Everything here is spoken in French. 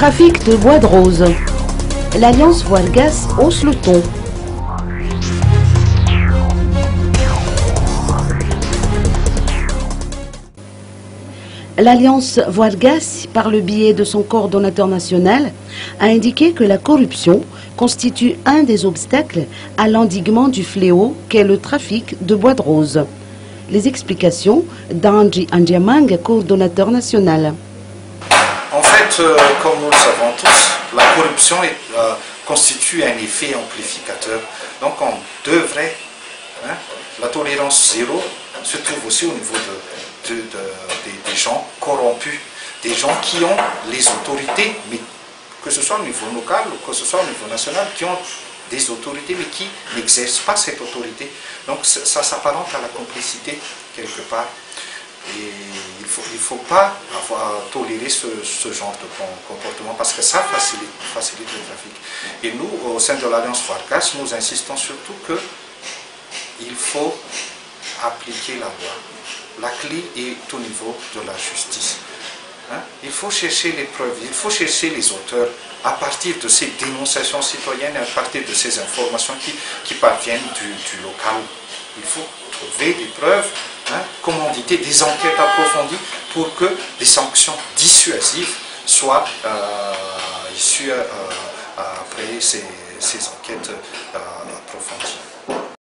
Trafic de bois de rose. L'Alliance Voile-Gaz hausse le ton. L'Alliance Voile-Gaz, par le biais de son coordonnateur national, a indiqué que la corruption constitue un des obstacles à l'endiguement du fléau qu'est le trafic de bois de rose. Les explications d'Anji Andiamang, coordonnateur national. En fait, comme nous le savons tous, la corruption constitue un effet amplificateur. Donc on devrait, la tolérance zéro se trouve aussi au niveau des gens corrompus, des gens qui ont les autorités, mais que ce soit au niveau local ou que ce soit au niveau national, qui ont des autorités mais qui n'exercent pas cette autorité. Donc ça s'apparente à la complicité quelque part. Et il faut pas tolérer ce genre de comportement parce que ça facilite le trafic. Et nous, au sein de l'Alliance Voile-Gaz, nous insistons surtout qu'il faut appliquer la loi. La clé est au niveau de la justice. Il faut chercher les preuves, il faut chercher les auteurs à partir de ces dénonciations citoyennes, à partir de ces informations qui parviennent du local. Il faut trouver des preuves, commanditer des enquêtes approfondies pour que des sanctions dissuasives soient issues après ces enquêtes approfondies.